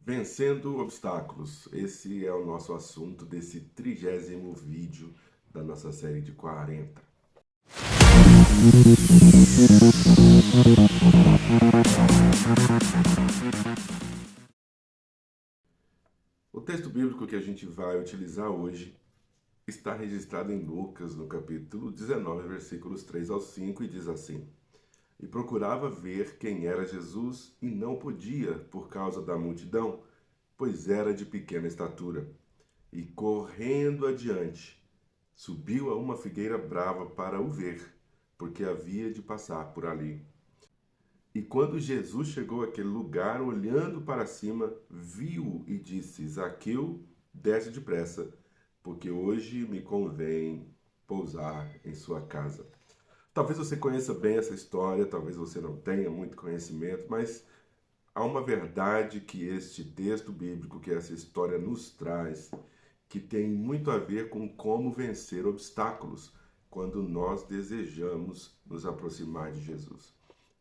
Vencendo obstáculos. Esse é o nosso assunto desse 30º vídeo da nossa série de 40. O texto bíblico que a gente vai utilizar hoje está registrado em Lucas, no capítulo 19, versículos 3 ao 5, e diz assim: E procurava ver quem era Jesus, e não podia, por causa da multidão, pois era de pequena estatura. E correndo adiante, subiu a uma figueira brava para o ver, porque havia de passar por ali. E quando Jesus chegou àquele lugar, olhando para cima, viu e disse: Zaqueu, desce depressa, porque hoje me convém pousar em sua casa. Talvez você conheça bem essa história, talvez você não tenha muito conhecimento, mas há uma verdade que este texto bíblico, que essa história nos traz, que tem muito a ver com como vencer obstáculos quando nós desejamos nos aproximar de Jesus.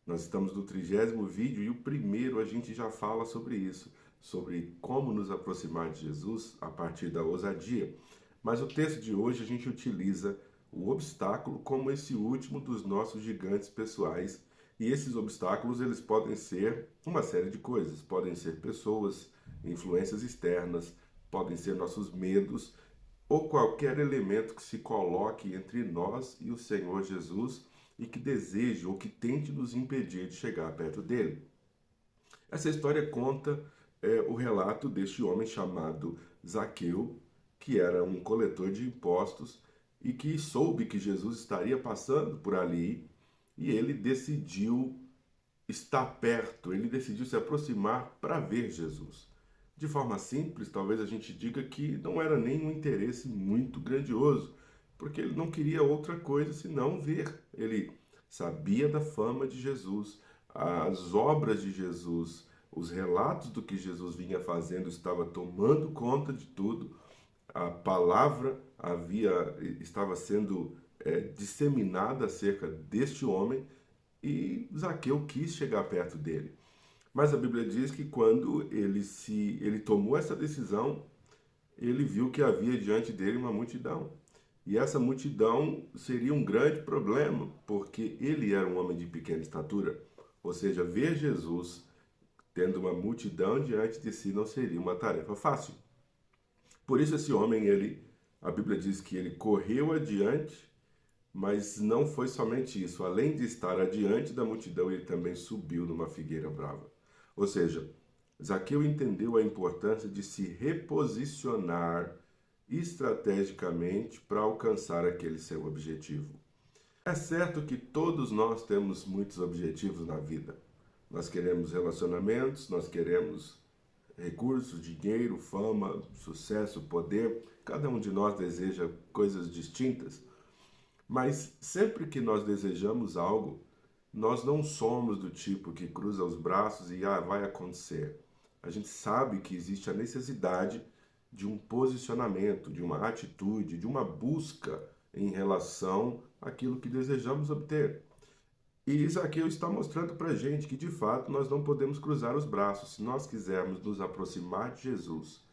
Nós estamos no 30º vídeo e o primeiro a gente já fala sobre isso, sobre como nos aproximar de Jesus a partir da ousadia. Mas o texto de hoje a gente utiliza o obstáculo como esse último dos nossos gigantes pessoais. E esses obstáculos, eles podem ser uma série de coisas, podem ser pessoas, influências externas, podem ser nossos medos ou qualquer elemento que se coloque entre nós e o Senhor Jesus e que deseje ou que tente nos impedir de chegar perto dele. Essa história conta o relato deste homem chamado Zaqueu, que era um coletor de impostos e que soube que Jesus estaria passando por ali e ele decidiu estar perto, ele decidiu se aproximar para ver Jesus. De forma simples, talvez a gente diga que não era nem um interesse muito grandioso, porque ele não queria outra coisa senão ver. Ele sabia da fama de Jesus, as obras de Jesus, os relatos do que Jesus vinha fazendo estava tomando conta de tudo. A palavra estava sendo disseminada acerca deste homem e Zaqueu quis chegar perto dele. Mas a Bíblia diz que quando ele tomou essa decisão, ele viu que havia diante dele uma multidão. E essa multidão seria um grande problema, porque ele era um homem de pequena estatura. Ou seja, ver Jesus tendo uma multidão diante de si não seria uma tarefa fácil. Por isso esse homem, a Bíblia diz que ele correu adiante, mas não foi somente isso. Além de estar adiante da multidão, ele também subiu numa figueira brava. Ou seja, Zaqueu entendeu a importância de se reposicionar estrategicamente para alcançar aquele seu objetivo. É certo que todos nós temos muitos objetivos na vida. Nós queremos relacionamentos, nós queremos recursos, dinheiro, fama, sucesso, poder. Cada um de nós deseja coisas distintas. Mas sempre que nós desejamos algo, nós não somos do tipo que cruza os braços e vai acontecer. A gente sabe que existe a necessidade de um posicionamento, de uma atitude, de uma busca em relação àquilo que desejamos obter. E Zaqueu está mostrando para a gente que, de fato, nós não podemos cruzar os braços. Se nós quisermos nos aproximar de Jesus,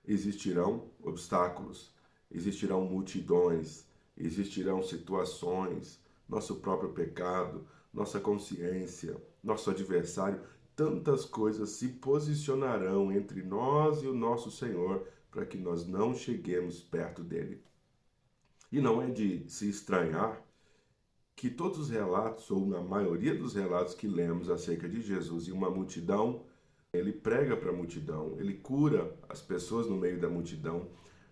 existirão obstáculos, existirão multidões, existirão situações, nosso próprio pecado, nossa consciência, nosso adversário, tantas coisas se posicionarão entre nós e o nosso Senhor para que nós não cheguemos perto dele. E não é de se estranhar que todos os relatos, ou na maioria dos relatos que lemos acerca de Jesus e uma multidão, ele prega para a multidão, ele cura as pessoas no meio da multidão,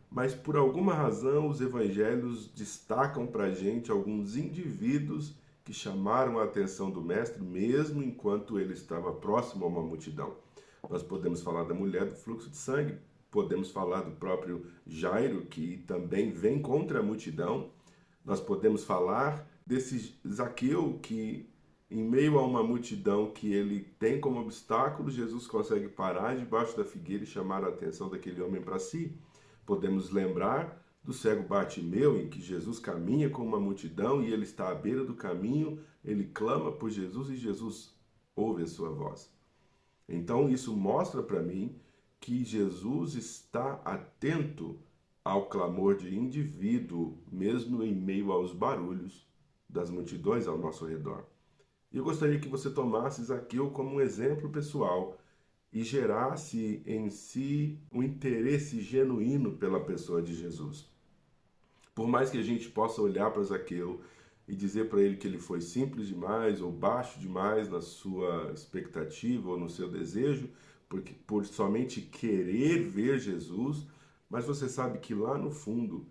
mas por alguma razão os evangelhos destacam para a gente alguns indivíduos que chamaram a atenção do mestre, mesmo enquanto ele estava próximo a uma multidão. Nós podemos falar da mulher do fluxo de sangue, podemos falar do próprio Jairo, que também vem contra a multidão, nós podemos falar desse Zaqueu que, em meio a uma multidão que ele tem como obstáculo, Jesus consegue parar debaixo da figueira e chamar a atenção daquele homem para si. Podemos lembrar do cego Bartimeu, em que Jesus caminha com uma multidão e ele está à beira do caminho, ele clama por Jesus e Jesus ouve a sua voz. Então isso mostra para mim que Jesus está atento ao clamor de indivíduo, mesmo em meio aos barulhos das multidões ao nosso redor. E eu gostaria que você tomasse Zaqueu como um exemplo pessoal e gerasse em si um interesse genuíno pela pessoa de Jesus. Por mais que a gente possa olhar para Zaqueu e dizer para ele que ele foi simples demais ou baixo demais na sua expectativa ou no seu desejo, porque por somente querer ver Jesus, mas você sabe que lá no fundo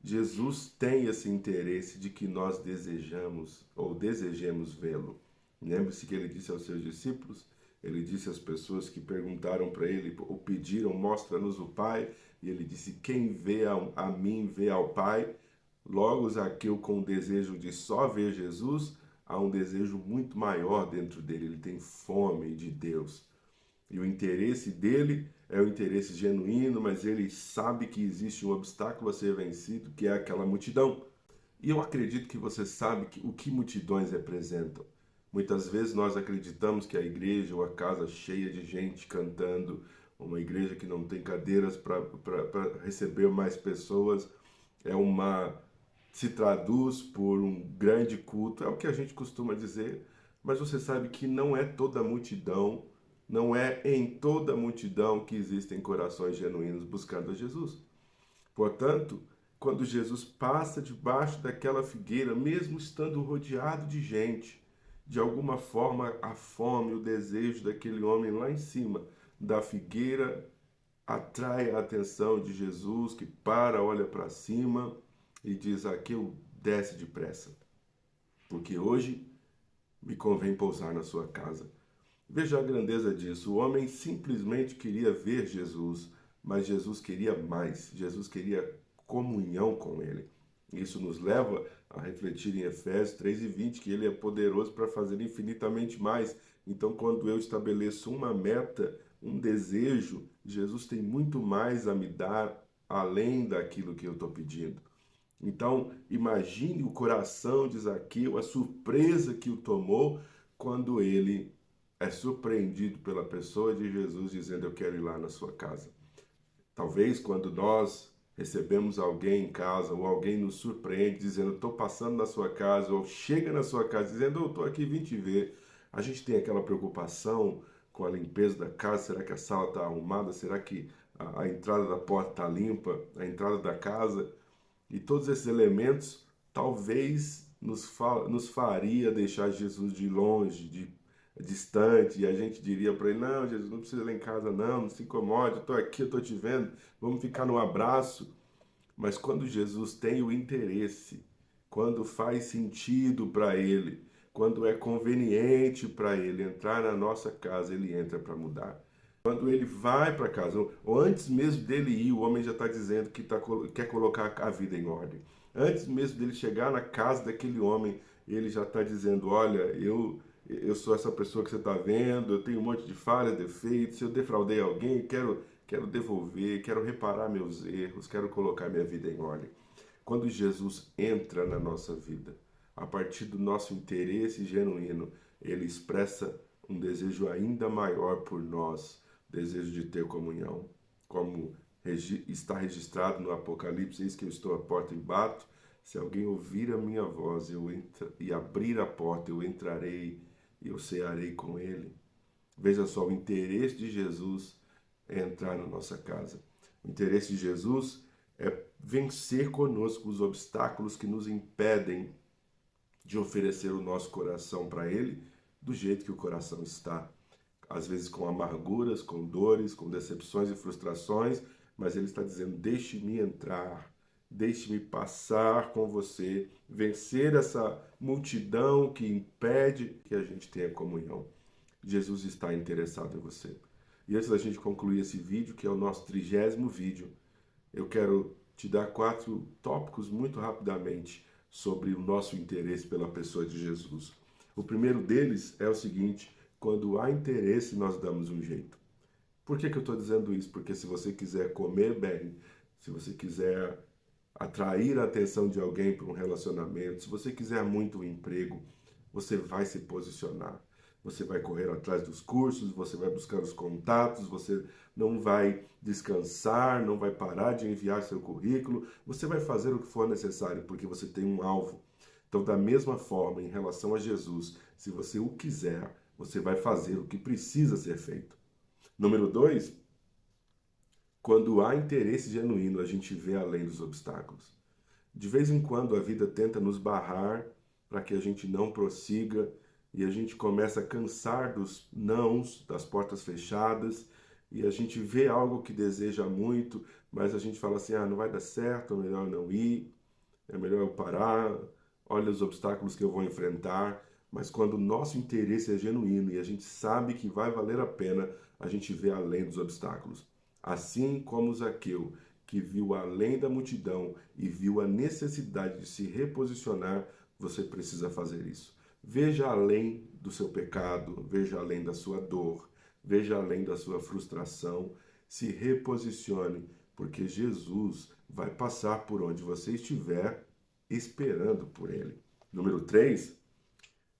Jesus tem esse interesse de que nós desejamos ou desejemos vê-lo. Lembre-se que ele disse aos seus discípulos, ele disse às pessoas que perguntaram para ele ou pediram, mostra-nos o Pai, e ele disse, quem vê a mim vê ao Pai. Logo, Zaqueu, com o desejo de só ver Jesus, há um desejo muito maior dentro dele, ele tem fome de Deus. E o interesse dele é o interesse genuíno, mas ele sabe que existe um obstáculo a ser vencido, que é aquela multidão. E eu acredito que você sabe o que multidões representam. Muitas vezes nós acreditamos que a igreja ou a casa cheia de gente cantando, uma igreja que não tem cadeiras para receber mais pessoas, se traduz por um grande culto, é o que a gente costuma dizer, mas você sabe que não é toda a multidão, não é em toda a multidão que existem corações genuínos buscando a Jesus. Portanto, quando Jesus passa debaixo daquela figueira, mesmo estando rodeado de gente, de alguma forma a fome, o desejo daquele homem lá em cima da figueira atrai a atenção de Jesus, que para, olha para cima e diz: Zaqueu, desce depressa, porque hoje me convém pousar na sua casa. Veja a grandeza disso. O homem simplesmente queria ver Jesus, mas Jesus queria mais. Jesus queria comunhão com ele. Isso nos leva a refletir em Efésios 3:20, que ele é poderoso para fazer infinitamente mais. Então, quando eu estabeleço uma meta, um desejo, Jesus tem muito mais a me dar além daquilo que eu estou pedindo. Então, imagine o coração de Zaqueu, a surpresa que o tomou quando ele é surpreendido pela pessoa de Jesus dizendo: eu quero ir lá na sua casa. Talvez quando nós recebemos alguém em casa ou alguém nos surpreende dizendo: estou passando na sua casa, ou chega na sua casa dizendo: eu estou aqui, vim te ver, a gente tem aquela preocupação com a limpeza da casa. Será que a sala está arrumada? Será que a entrada da porta está limpa? A entrada da casa? E todos esses elementos talvez nos faria deixar Jesus de longe, distante, e a gente diria para ele: não, Jesus, não precisa ir lá em casa, não se incomode, eu estou aqui, eu estou te vendo, vamos ficar no abraço. Mas quando Jesus tem o interesse, quando faz sentido para ele, quando é conveniente para ele entrar na nossa casa, ele entra para mudar. Quando ele vai para casa, ou antes mesmo dele ir, o homem já está dizendo que quer colocar a vida em ordem. Antes mesmo dele chegar na casa daquele homem, ele já está dizendo: olha, eu sou essa pessoa que você está vendo, eu tenho um monte de falhas, defeitos, se eu defraudei alguém, quero devolver, quero reparar meus erros, quero colocar minha vida em ordem. Quando Jesus entra na nossa vida, a partir do nosso interesse genuíno, ele expressa um desejo ainda maior por nós, desejo de ter comunhão. Como está registrado no Apocalipse: eis que eu estou à porta e bato, se alguém ouvir a minha voz e abrir a porta, eu entrarei e eu cearei com ele. Veja só, o interesse de Jesus é entrar na nossa casa. O interesse de Jesus é vencer conosco os obstáculos que nos impedem de oferecer o nosso coração para Ele do jeito que o coração está. Às vezes com amarguras, com dores, com decepções e frustrações, mas Ele está dizendo: deixe-me entrar, deixe-me passar com você, vencer essa multidão que impede que a gente tenha comunhão. Jesus está interessado em você. E antes da gente concluir esse vídeo, que é o nosso 30º vídeo, eu quero te dar 4 tópicos muito rapidamente sobre o nosso interesse pela pessoa de Jesus. O primeiro deles é o seguinte: quando há interesse, nós damos um jeito. Por que eu estou dizendo isso? Porque se você quiser comer bem, se você quiser atrair a atenção de alguém para um relacionamento, se você quiser muito um emprego, você vai se posicionar. você vai correr atrás dos cursos, você vai buscar os contatos, você não vai descansar, não vai parar de enviar seu currículo, você vai fazer o que for necessário, porque você tem um alvo. Então, da mesma forma, em relação a Jesus, se você o quiser, você vai fazer o que precisa ser feito. Número 2, quando há interesse genuíno, a gente vê além dos obstáculos. De vez em quando a vida tenta nos barrar para que a gente não prossiga e a gente começa a cansar dos nãos, das portas fechadas e a gente vê algo que deseja muito, mas a gente fala assim, não vai dar certo, é melhor não ir, é melhor eu parar, olha os obstáculos que eu vou enfrentar. Mas quando o nosso interesse é genuíno e a gente sabe que vai valer a pena, a gente vê além dos obstáculos. Assim como Zaqueu, que viu além da multidão e viu a necessidade de se reposicionar, você precisa fazer isso. Veja além do seu pecado, veja além da sua dor, veja além da sua frustração, se reposicione, porque Jesus vai passar por onde você estiver esperando por ele. Número 3,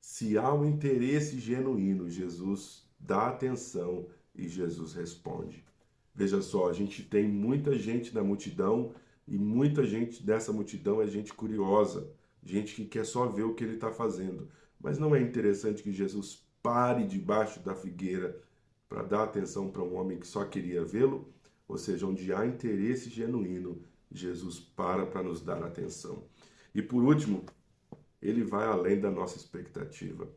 se há um interesse genuíno, Jesus dá atenção e Jesus responde. Veja só, a gente tem muita gente na multidão e muita gente dessa multidão é gente curiosa, gente que quer só ver o que ele está fazendo. Mas não é interessante que Jesus pare debaixo da figueira para dar atenção para um homem que só queria vê-lo? Ou seja, onde há interesse genuíno, Jesus para nos dar atenção. E por último, ele vai além da nossa expectativa.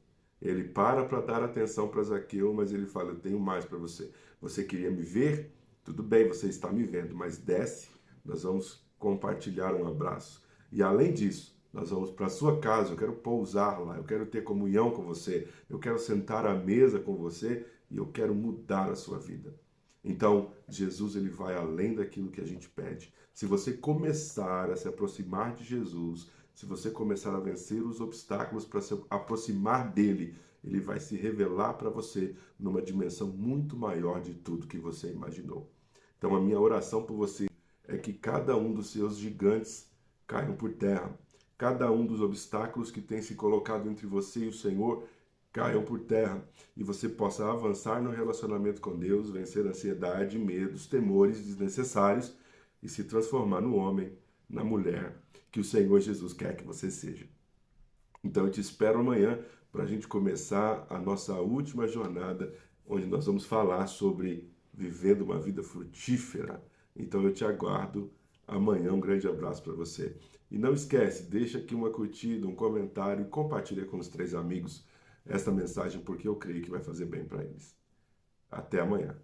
Ele para dar atenção para Zaqueu, mas ele fala, eu tenho mais para você. Você queria me ver? Tudo bem, você está me vendo, mas desce, nós vamos compartilhar um abraço. E além disso, nós vamos para a sua casa, eu quero pousar lá, eu quero ter comunhão com você, eu quero sentar à mesa com você e eu quero mudar a sua vida. Então, Jesus ele vai além daquilo que a gente pede. Se você começar a se aproximar de Jesus, se você começar a vencer os obstáculos para se aproximar dele, ele vai se revelar para você numa dimensão muito maior de tudo que você imaginou. Então, a minha oração por você é que cada um dos seus gigantes caiam por terra. Cada um dos obstáculos que tem se colocado entre você e o Senhor caiam por terra e você possa avançar no relacionamento com Deus, vencer a ansiedade, medos, temores desnecessários e se transformar no homem, na mulher que o Senhor Jesus quer que você seja. Então eu te espero amanhã para a gente começar a nossa última jornada, onde nós vamos falar sobre vivendo uma vida frutífera. Então eu te aguardo amanhã. Um grande abraço para você. E não esquece, deixa aqui uma curtida, um comentário e compartilha com os 3 amigos esta mensagem, porque eu creio que vai fazer bem para eles. Até amanhã.